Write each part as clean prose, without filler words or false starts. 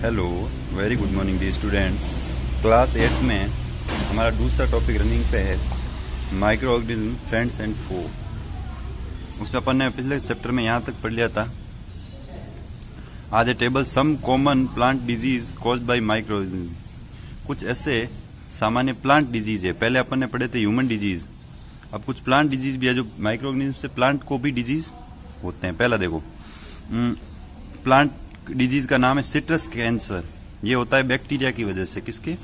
Hello, very good morning D students. Class 8 में हमारा दूसरा टॉपिक रनिंग पे है, माइक्रो ऑर्गेनिज्म फ्रेंड्स एंड फो। उसमें अपन ने पिछले चैप्टर में यहाँ तक पढ़ लिया था। आज a table some common plant disease caused by microorganism. कुछ ऐसे सामान्य प्लांट डिजीज है। पहले अपन ने पढ़े थे ह्यूमन डिजीज, अब कुछ प्लांट डिजीज भी है जो माइक्रो ऑर्गेनिज्म से प्लांट को भी डिजीज होते हैं। पहला देखो, प्लांट डिजीज का नाम है सिट्रस कैंसर। ये होता है बैक्टीरिया की वजह से। किसके?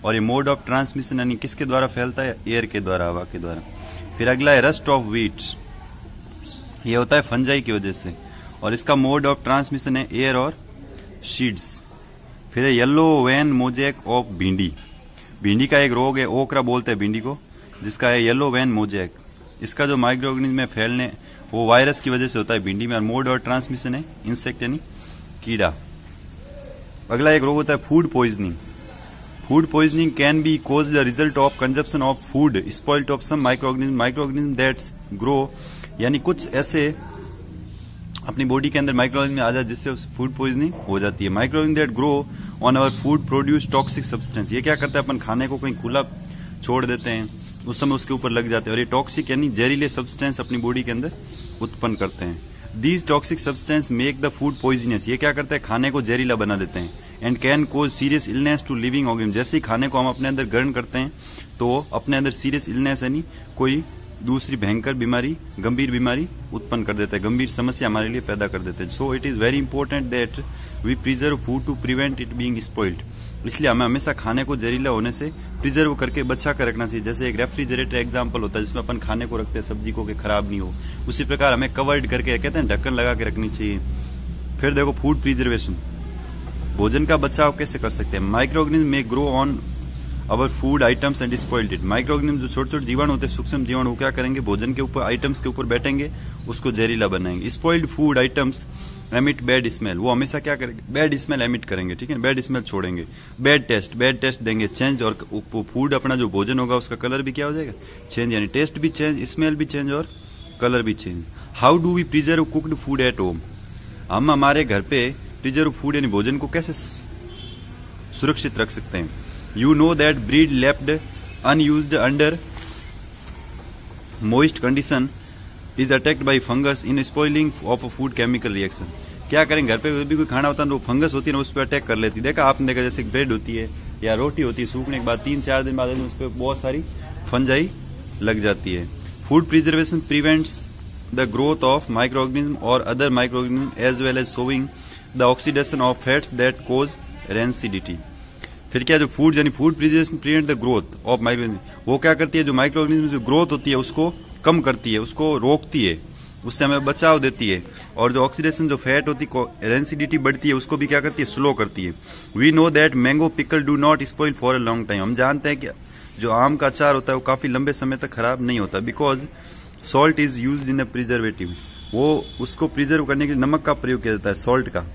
और ये मोड ऑफ ट्रांसमिशन यानी किसके द्वारा फैलता है? एयर के द्वारा, हवा के द्वारा। फिर अगला है रस्ट ऑफ व्हीट। ये होता है फंजाई की वजह से और इसका मोड ऑफ ट्रांसमिशन है एयर और शीड्स। फिर है येलो वैन मोजैक ऑफ भिंडी। भिंडी का एक रोग है, ओकरा बोलते हैं भिंडी को, जिसका है येलो वैन मोजैक। इसका जो माइक्रो ऑर्गेनिज्म में फैलने वो वायरस की वजह से होता है भिंडी में, और मोड और ट्रांसमिशन है इंसेक्ट यानी कीड़ा। अगला एक रोग होता है food poisoning. Food poisoning can be cause the result of consumption of food spoiled of some microorganism that's grow. यानी कुछ ऐसे अपनी बॉडी के अंदर माइक्रो ऑर्गेनिज्म आ जाए जिससे फूड पॉइजनिंग हो जाती है। Micro organism that grow on our food produce toxic substance. ये क्या करता है, अपन खाने को कहीं खुला छोड़ देते हैं, उस समय उसके ऊपर लग जाते हैं और ये टॉक्सिक यानी जहरीले सब्सटेंस अपनी बॉडी के अंदर उत्पन्न करते हैं। These toxic substances make the food poisonous। ये क्या करते हैं, खाने को जहरीला बना देते हैं। And can cause serious illness to living organism. जैसे ही खाने को हम अपने अंदर ग्रहण करते हैं तो अपने अंदर सीरियस इलनेस यानी कोई दूसरी भयंकर बीमारी, गंभीर बीमारी उत्पन्न कर देता है, गंभीर समस्या हमारे लिए पैदा कर देते हैं। So it is very important that we preserve food to prevent it being spoiled. इसलिए हमें हमेशा खाने को जहरीला होने से प्रिजर्व करके बचा कर रखना चाहिए। जैसे एक रेफ्रिजरेटर एग्जांपल होता है जिसमें अपन खाने को रखते हैं सब्जी को कि खराब नहीं हो, उसी प्रकार हमें कवर्ड करके, कहते हैं ढक्कन लगा के रखनी चाहिए। फिर देखो फूड प्रिजर्वेशन, भोजन का बचाव कैसे कर सकते हैं। माइक्रो ऑर्गेनिज्म में grow on our food items and spoiled it. Micro organism जो छोटे छोटे जीवाणु होते हैं, सूक्ष्म जीवाणु, क्या करेंगे, भोजन के ऊपर, आइटम्स के ऊपर बैठेंगे, उसको जहरीला बनाएंगे। Spoiled food items emit bad smell. वो हमेशा क्या करेंगे, बैड स्मेल एमिट करेंगे, ठीक है, बैड स्मेल छोड़ेंगे। बैड टेस्ट देंगे, चेंज, और फूड अपना जो भोजन होगा उसका कलर भी क्या हो जाएगा, चेंज, यानी टेस्ट भी चेंज, स्मेल भी चेंज और कलर भी change. How do we preserve cooked food at home. हम हमारे घर पे प्रिजर्व फूड यानी भोजन को कैसे सुरक्षित रख सकते हैं। You know that breed left unused under moist condition is attacked by fungus in spoiling of a food chemical reaction. क्या करें, घर पे भी कोई खाना होता है तो फंगस होती है ना, उस पर अटैक कर लेती है। देखा आपने, देखा जैसे ब्रेड होती है या रोटी होती है, सूखने के बाद 3-4 दिन बाद उस पर बहुत सारी फंजाई लग जाती है। Food preservation prevents the growth of micro organism और other microorganism as well as slowing the oxidation of fats that cause rancidity. फिर क्या, जो फूड यानी food preservation prevent the growth of micro organism, वो क्या करती है, जो माइक्रो ऑर्गेनिज्म जो ग्रोथ होती है उसको कम करती है, उसको रोकती है, उससे हमें बचाव देती है। और जो ऑक्सीडेशन, जो फैट होती है, रेंसिडिटी बढ़ती है, उसको भी क्या करती है, स्लो करती है। We know that mango pickle do not spoil for a long time. हम जानते हैं कि जो आम का अचार होता है वो काफी लंबे समय तक खराब नहीं होता, because salt is used in a preservative. वो उसको प्रिजर्व करने के लिए नमक का प्रयोग किया जाता है, सॉल्ट का।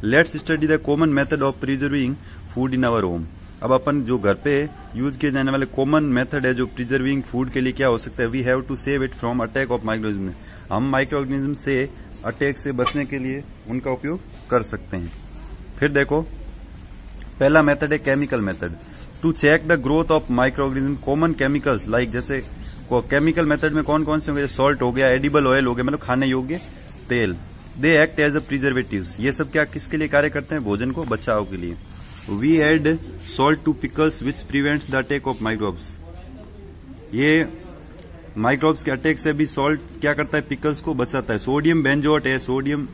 Let's study the common method of preserving food in our home. अब अपन जो घर पे यूज किए जाने वाले कॉमन मेथड है जो प्रिजर्विंग फूड के लिए क्या हो सकता है। We have to save it from attack of micro organism. हम माइक्रो ऑर्गेनिज्म से अटैक से बचने के लिए उनका उपयोग कर सकते हैं। फिर देखो, पहला मेथड है chemical method. To check the growth of micro organism, common chemicals like, जैसे केमिकल मेथड में कौन कौन से होंगे, सॉल्ट हो गया, एडिबल ऑयल हो गया, मतलब खाने योग्य तेल। They act as a preservatives. ये सब क्या किसके लिए कार्य करते हैं, भोजन को बचाव के लिए। We add salt to pickles which prevents the attack of microbes। ये माइक्रोब्स के अटैक से भी सॉल्ट क्या करता है, पिकल्स को बचाता है। सोडियम बेंजोएट है, sodium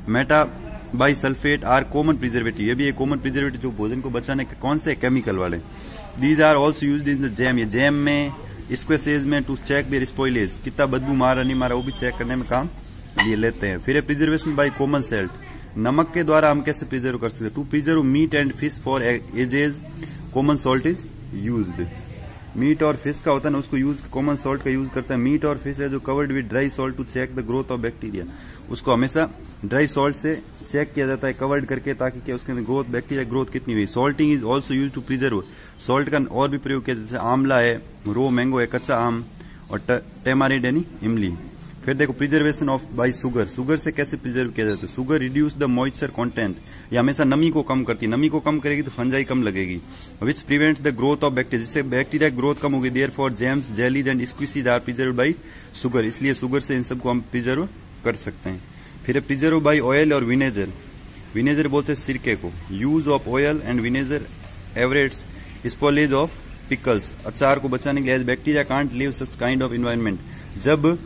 metabisulphite are common preservative. ये भी एक कॉमन प्रिजर्वेटिव जो भोजन को बचाने के, कौन से, केमिकल वाले। These are also used in the jam. ये जैम में, स्क्वेसेज में, टू चेक देयर स्पॉइलेज, कितना बदबू मारा नहीं मारा, वो भी चेक करने में काम ये लेते हैं। फिर प्रिजर्वेशन बाय कॉमन सॉल्ट। नमक के द्वारा हम कैसे प्रिजर्व कर सकते हैं। To preserve meat and fish for ages common salt is used. Meat और फिश का होता है ना, उसको यूज कॉमन सॉल्ट का यूज करता है। मीट और फिश है जो covered with dry salt to check the growth of bacteria. उसको हमेशा ड्राई सॉल्ट से चेक किया जाता है, कवर्ड करके, ताकि क्या उसके अंदर ग्रोथ, बैक्टीरिया ग्रोथ कितनी हुई। Salting is also use to preserve. Salt का और भी प्रयोग किया, जैसे आंवला है, रो मैंगो है, कच्चा आम, और टेमारिंड यानी इमली। फिर देखो preservation of bye sugar. Sugar से कैसे प्रिजर्व किया जाता है। Sugar reduce the moisture content, ये हमेशा नमी को कम करती है, नमी को कम करेगी तो फंजाई कम लगेगी। Which prevents the growth of bacteria, जिससे बैक्टीरिया की ग्रोथ कम होगी। Therefore jams, jellies and squashes are preserved by sugar, इसलिए शुगर से इन सबको हम प्रिजर्व कर सकते हैं। फिर प्रिजर्व बाय ऑयल और विनेगर, विनेगर बोलते हैं सिरके को। Use of oil and vinegar averts spoilage of pickles, अचार को बचाने के लिए bacteria can't live such kind of environment, जब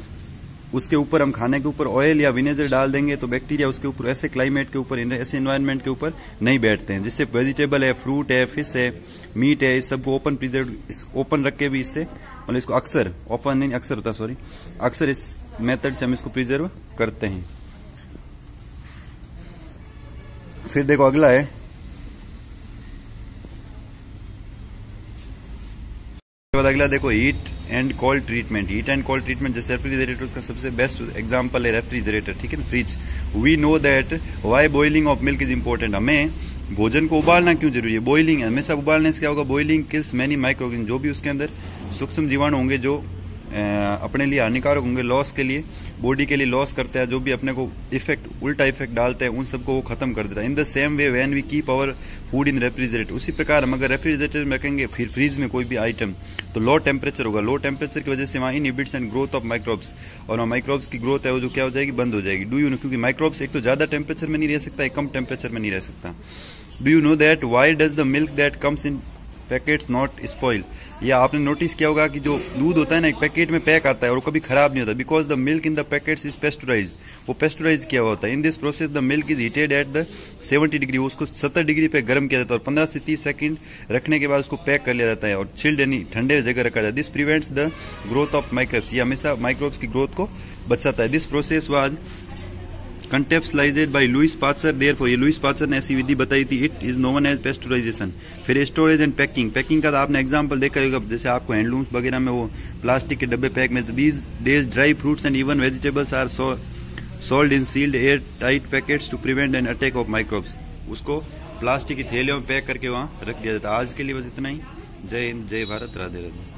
उसके ऊपर हम खाने के ऊपर ऑयल या विनेगर डाल देंगे तो बैक्टीरिया उसके ऊपर ऐसे क्लाइमेट के ऊपर, ऐसे एनवायरनमेंट के ऊपर नहीं बैठते हैं। जिससे वेजिटेबल है, फ्रूट है, फिश है, मीट है, इस सबको ओपन प्रिजर्व ओपन रख के भी इससे, मतलब इसको अक्सर, ओपन नहीं अक्सर होता सॉरी, अक्सर इस मेथड से हम इसको प्रिजर्व करते हैं। फिर देखो अगला है, अगला देखो heat and cold treatment. Heat and cold treatment जैसे रेफ्रिजरेटर का सबसे बेस्ट एग्जांपल है रेफ्रिजरेटर, ठीक है ना, fridge. We know that why boiling of milk is important, हमें भोजन को उबालना क्यों जरूरी है। बॉइलिंग हमेशा उबालने से क्या होगा, बॉइलिंग किल्स मैनी माइक्रोऑर्गेनिज्म, जो भी उसके अंदर सूक्ष्म जीवाणु होंगे जो अपने लिए हानिकारक होंगे, लॉस के लिए, बॉडी के लिए लॉस करते हैं, जो भी अपने को इफेक्ट, उल्टा इफेक्ट डालते हैं, उन सबको वो खत्म कर देता है। In the same way when we keep our food in refrigerator, उसी प्रकार हम अगर रेफ्रिजरेटर में रखेंगे, फिर फ्रीज में कोई भी आइटम, तो लो टेम्परेचर होगा। लो टेम्परेचर की वजह से वहां inhibits and growth of microbes, और माइक्रोब्स की ग्रोथ है वो जो क्या हो जाएगी, बंद हो जाएगी। डू यू नो, क्योंकि माइक्रोब्स एक तो ज्यादा टेम्परेचर में नहीं रह सकता, एक कम टेम्परेचर में नहीं रह सकता। Do you know that why does the milk that comes in packets not spoil, या आपने नोटिस किया होगा कि जो दूध होता है ना, एक पैकेट में पैक आता है और वो कभी खराब नहीं होता, because the milk in the packets is pasteurise, वो पेस्टुराइज किया हुआ होता है। In this process the milk is heated at the 70 degree, उसको 70 डिग्री पे गर्म किया जाता है और 15 से 30 सेकंड रखने के बाद उसको पैक कर लिया जाता है और चिल्ड यानी ठंडे जगह रखा जाता है। This prevents the growth of microbes, ये हमेशा माइक्रोब्स की ग्रोथ को बचाता है। This process was contextualised by Louis Pasteur, therefore ये लुइस पास्चर ने ऐसी विधि बताई थी, it is known as pasteurisation. फिर स्टोरेज एंड पैकिंग, पैकिंग का तो आपने एग्जांपल देखा होगा, जैसे आपको हैंडलूम्स वगैरह में वो प्लास्टिक के डब्बे पैक में, these days dry fruits and even vegetables are sold in sealed air tight packets to prevent an attack of microbes, उसको प्लास्टिक की थैलियों में पैक करके वहां रख दिया जाता है। आज के लिए बस इतना ही। जय हिंद, जय भारत, राधे राधे।